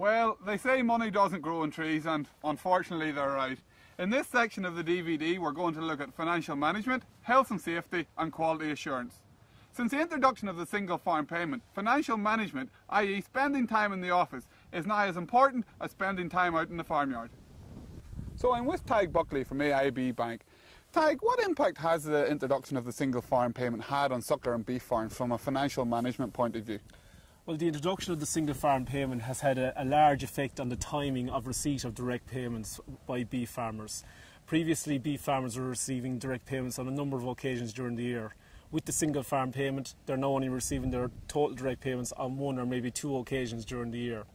Well, they say money doesn't grow on trees, and unfortunately they're right. In this section of the DVD, we're going to look at financial management, health and safety, and quality assurance. Since the introduction of the single farm payment, financial management, i.e. spending time in the office, is now as important as spending time out in the farmyard. So I'm with Tig Buckley from AIB Bank. Tig, what impact has the introduction of the single farm payment had on suckler and beef farms from a financial management point of view? Well, the introduction of the single farm payment has had a large effect on the timing of receipt of direct payments by beef farmers. Previously, beef farmers were receiving direct payments on a number of occasions during the year. With the single farm payment, they're now only receiving their total direct payments on one or maybe two occasions during the year.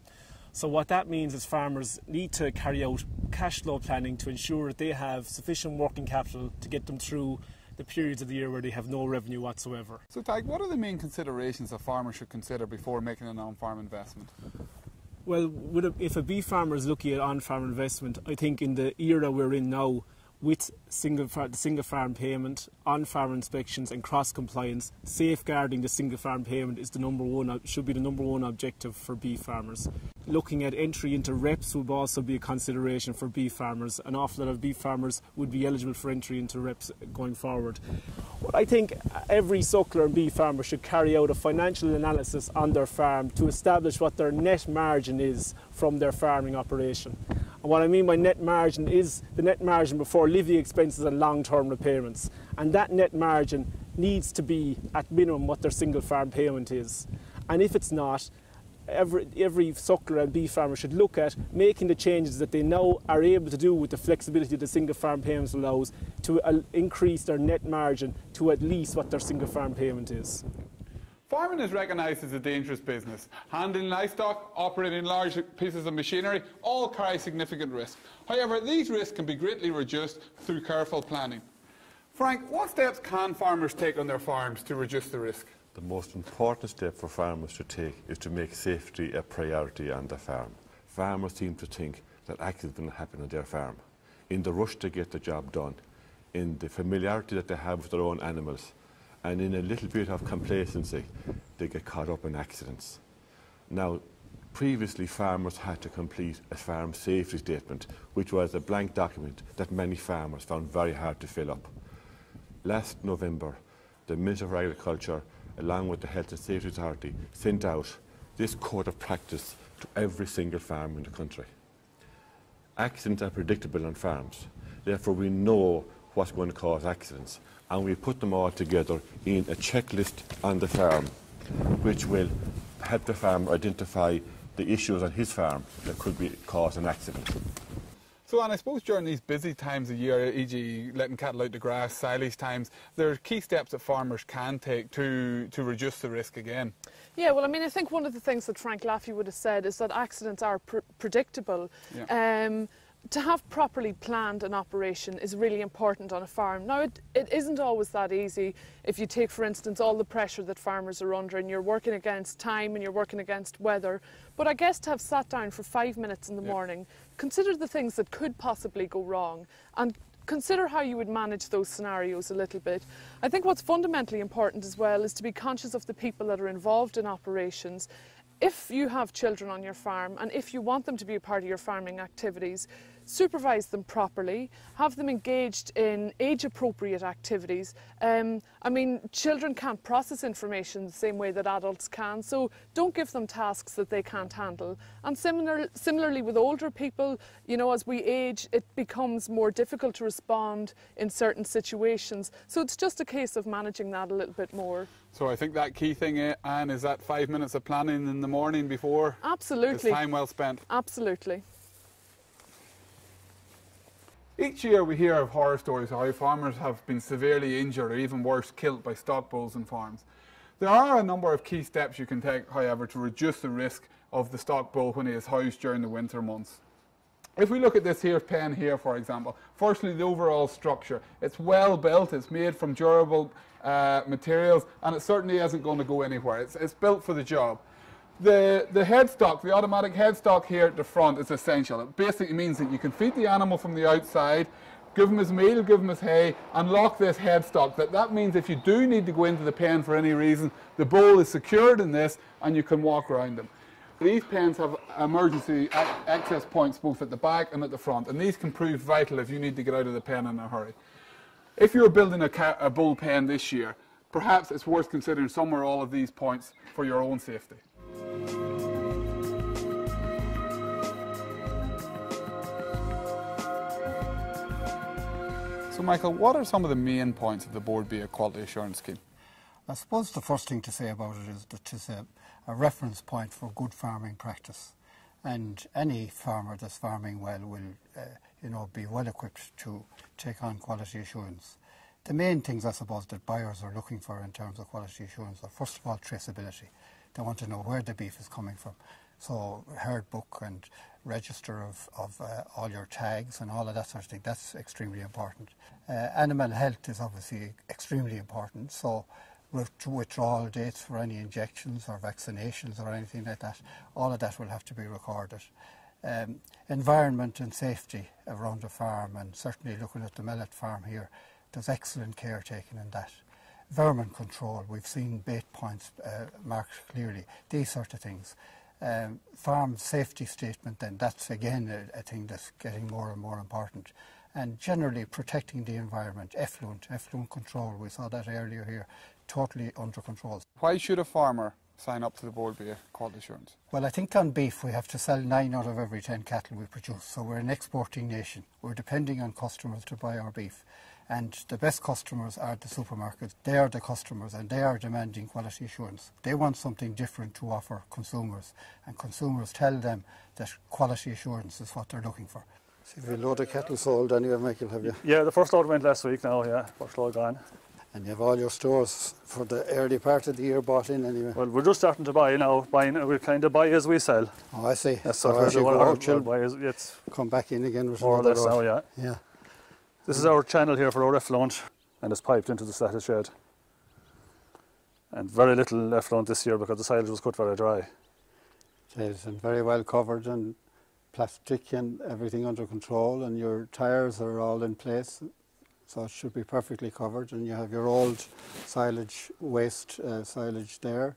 So what that means is farmers need to carry out cash flow planning to ensure that they have sufficient working capital to get them through the periods of the year where they have no revenue whatsoever. So Tig, what are the main considerations that farmers should consider before making an on-farm investment? Well, if a beef farmer is looking at on-farm investment, I think in the era we're in now, with the single farm payment, on-farm inspections and cross-compliance, safeguarding the single farm payment is should be the number one objective for beef farmers. Looking at entry into reps would also be a consideration for beef farmers. An awful lot of beef farmers would be eligible for entry into reps going forward. Well, I think every suckler and beef farmer should carry out a financial analysis on their farm to establish what their net margin is from their farming operation. And what I mean by net margin is the net margin before living expenses and long-term repayments. And that net margin needs to be at minimum what their single farm payment is. And if it's not, every suckler and beef farmer should look at making the changes that they now are able to do with the flexibility the single farm payments allows to increase their net margin to at least what their single farm payment is. Farming is recognised as a dangerous business. Handling livestock, operating large pieces of machinery, all carry significant risk. However, these risks can be greatly reduced through careful planning. Frank, what steps can farmers take on their farms to reduce the risk? The most important step for farmers to take is to make safety a priority on the farm. Farmers seem to think that accidents will happen on their farm. In the rush to get the job done, in the familiarity that they have with their own animals, and in a little bit of complacency, they get caught up in accidents. Now, previously farmers had to complete a farm safety statement, which was a blank document that many farmers found very hard to fill up. Last November, the Minister for Agriculture, along with the Health and Safety Authority, sent out this code of practice to every single farm in the country. Accidents are predictable on farms, therefore we know what's going to cause accidents, and we put them all together in a checklist on the farm, which will help the farmer identify the issues on his farm that could cause an accident. So, and I suppose during these busy times of year, e.g. letting cattle out to grass, silage times, there are key steps that farmers can take to reduce the risk again. Yeah, well, I mean, I think one of the things that Frank Laffey would have said is that accidents are predictable. Yeah. To have properly planned an operation is really important on a farm. Now, it isn't always that easy. If you take, for instance, all the pressure that farmers are under and you're working against time and you're working against weather. But I guess to have sat down for 5 minutes in the morning, consider the things that could possibly go wrong and consider how you would manage those scenarios a little bit. I think what's fundamentally important as well is to be conscious of the people that are involved in operations. If you have children on your farm and if you want them to be a part of your farming activities, supervise them properly, have them engaged in age-appropriate activities. I mean, children can't process information the same way that adults can, so don't give them tasks that they can't handle. And similarly with older people, you know, as we age, it becomes more difficult to respond in certain situations. So it's just a case of managing that a little bit more. So I think that key thing, Anne, is that 5 minutes of planning in the morning before. Absolutely. It's time well spent. Absolutely. Each year we hear of horror stories of how farmers have been severely injured or even worse, killed by stock bulls on farms. There are a number of key steps you can take, however, to reduce the risk of the stock bull when he is housed during the winter months. If we look at this here pen here, for example, firstly the overall structure. It's well built, it's made from durable materials, and it certainly isn't going to go anywhere. It's built for the job. The headstock, the automatic headstock here at the front is essential. It basically means that you can feed the animal from the outside, give him his meal, give him his hay, and lock this headstock. That means if you do need to go into the pen for any reason, the bull is secured in this and you can walk around them. These pens have emergency access points both at the back and at the front, and these can prove vital if you need to get out of the pen in a hurry. If you're building a bull pen this year, perhaps it's worth considering some or all of these points for your own safety. So Michael, what are some of the main points of the Board B Quality Assurance Scheme? I suppose the first thing to say about it is that it's a reference point for good farming practice, and any farmer that's farming well will be well equipped to take on quality assurance. The main things, I suppose, that buyers are looking for in terms of quality assurance are, first of all, traceability. They want to know where the beef is coming from. So herd book and register of all your tags and all of that sort of thing, that's extremely important. Animal health is obviously extremely important, so withdrawal dates for any injections or vaccinations or anything like that, all of that will have to be recorded. Environment and safety around the farm, and certainly looking at the Mellet farm here, there's excellent care taken in that. Vermin control, we've seen bait points marked clearly, these sort of things. Farm safety statement then, that's again a thing that's getting more and more important. And generally protecting the environment, effluent control, we saw that earlier here, totally under control. Why should a farmer sign up to the Board B Quality Assurance? Well, I think on beef we have to sell 9 out of every 10 cattle we produce, so we're an exporting nation. We're depending on customers to buy our beef. And the best customers are the supermarkets. They are the customers and they are demanding quality assurance. They want something different to offer consumers, and consumers tell them that quality assurance is what they're looking for. So have you a load of cattle sold anyway, Michael, have you? Yeah, the first load went last week now, yeah, first load gone. And you have all your stores for the early part of the year bought in anyway? Well, we're just starting to buy now, we kind of buy as we sell. Oh, I see. That's so what as you we'll go out, you'll buy it's come back in again with more or less now, yeah. Yeah. This is our channel here for our effluent, and it's piped into the slatted shed. And very little effluent this year because the silage was cut very dry. It is, and very well covered, and plastic and everything under control, and your tyres are all in place, so it should be perfectly covered. And you have your old silage, waste silage there,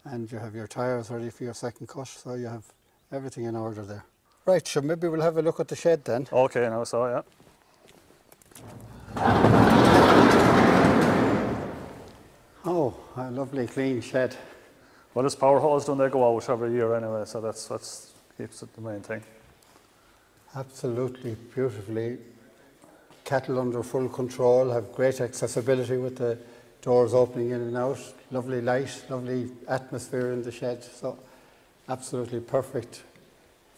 and you have your tyres ready for your second cut, so you have everything in order there. Right, so maybe we'll have a look at the shed then. Okay, now so yeah. Oh, a lovely clean shed. Well, it's power hosed when they go out every year anyway, so that's what keeps it the main thing. Absolutely beautifully. Cattle under full control, have great accessibility with the doors opening in and out. Lovely light, lovely atmosphere in the shed, so absolutely perfect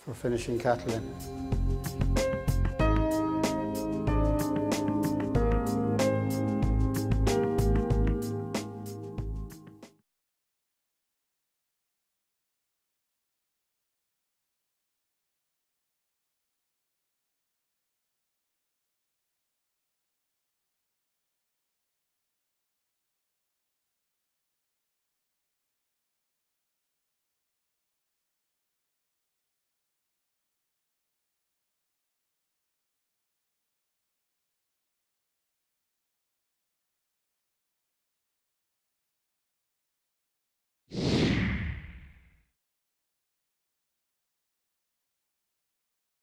for finishing cattle in.